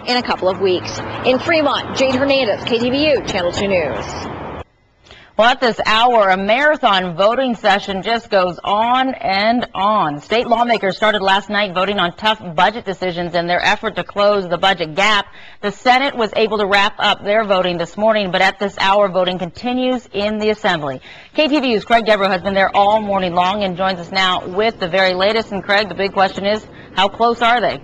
in a couple of weeks. In Fremont, Jade Hernandez, KTVU, Channel 2 News. Well, at this hour, a marathon voting session just goes on and on. State lawmakers started last night voting on tough budget decisions in their effort to close the budget gap. The Senate was able to wrap up their voting this morning, but at this hour, voting continues in the Assembly. KTVU's Craig Devereaux has been there all morning long and joins us now with the very latest. And Craig, the big question is, how close are they?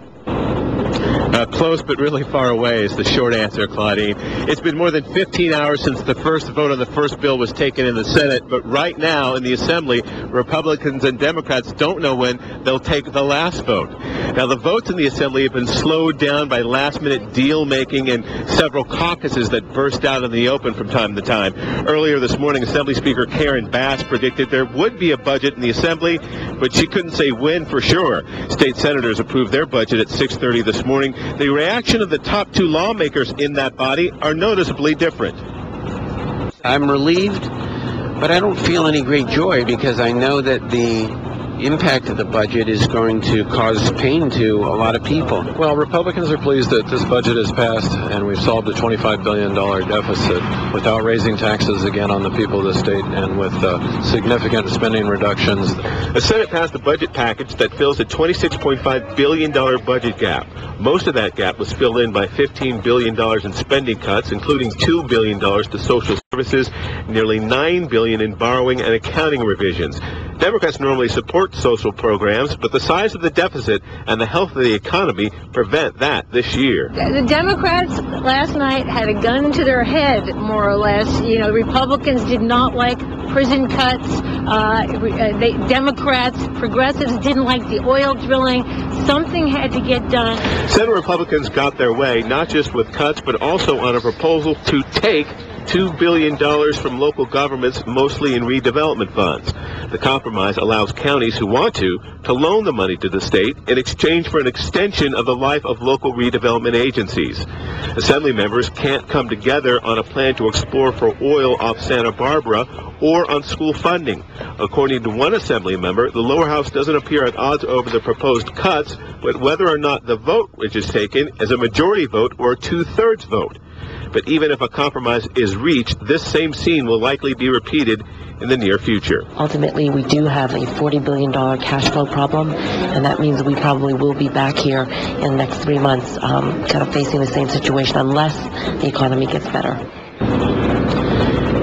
Close but really far away is the short answer, Claudine. It's been more than 15 hours since the first vote on the first bill was taken in the Senate, but right now in the Assembly, Republicans and Democrats don't know when they'll take the last vote. Now, the votes in the Assembly have been slowed down by last-minute deal-making and several caucuses that burst out in the open from time to time. Earlier this morning, Assembly Speaker Karen Bass predicted there would be a budget in the Assembly, but she couldn't say when for sure. State senators approved their budget at 6:30 this morning. The reaction of the top two lawmakers in that body are noticeably different. I'm relieved, but I don't feel any great joy because I know that the impact of the budget is going to cause pain to a lot of people. Well, Republicans are pleased that this budget is passed and we've solved a $25 billion deficit without raising taxes again on the people of the state and with significant spending reductions. The Senate passed a budget package that fills a $26.5 billion budget gap. Most of that gap was filled in by $15 billion in spending cuts, including $2 billion to social services, nearly $9 billion in borrowing and accounting revisions. Democrats normally support social programs, but the size of the deficit and the health of the economy prevent that this year. The Democrats last night had a gun to their head, more or less. You know, Republicans did not like prison cuts. Democrats, progressives didn't like the oil drilling. Something had to get done. Senate Republicans got their way, not just with cuts, but also on a proposal to take $2 billion from local governments, mostly in redevelopment funds. The compromise allows counties who want to loan the money to the state in exchange for an extension of the life of local redevelopment agencies. Assembly members can't come together on a plan to explore for oil off Santa Barbara or on school funding. According to one Assembly member, the lower house doesn't appear at odds over the proposed cuts, but whether or not the vote which is taken is a majority vote or a two-thirds vote. But even if a compromise is reached, this same scene will likely be repeated in the near future. Ultimately, we do have a $40 billion cash flow problem, and that means we probably will be back here in the next 3 months kind of facing the same situation unless the economy gets better.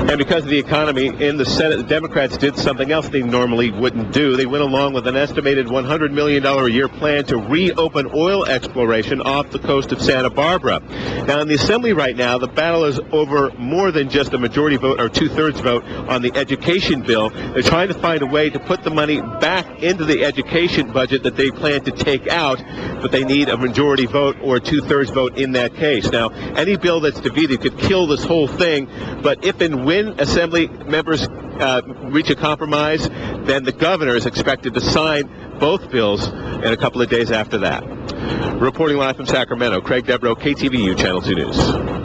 And because of the economy in the Senate, the Democrats did something else they normally wouldn't do. They went along with an estimated $100 million a year plan to reopen oil exploration off the coast of Santa Barbara. Now, in the Assembly right now, the battle is over more than just a majority vote or two-thirds vote on the education bill. They're trying to find a way to put the money back into the education budget that they plan to take out, but they need a majority vote or a two-thirds vote in that case. Now, any bill that's defeated could kill this whole thing, but if and when Assembly members reach a compromise, then the governor is expected to sign both bills in a couple of days after that. Reporting live from Sacramento, Craig Devereaux, KTVU, Channel 2 News.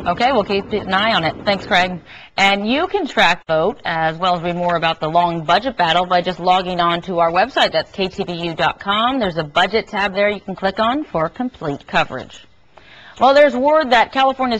Okay, we'll keep an eye on it. Thanks, Craig. And you can track vote as well as read more about the long budget battle by just logging on to our website. That's KTVU.com. There's a budget tab there you can click on for complete coverage. Well, there's word that California's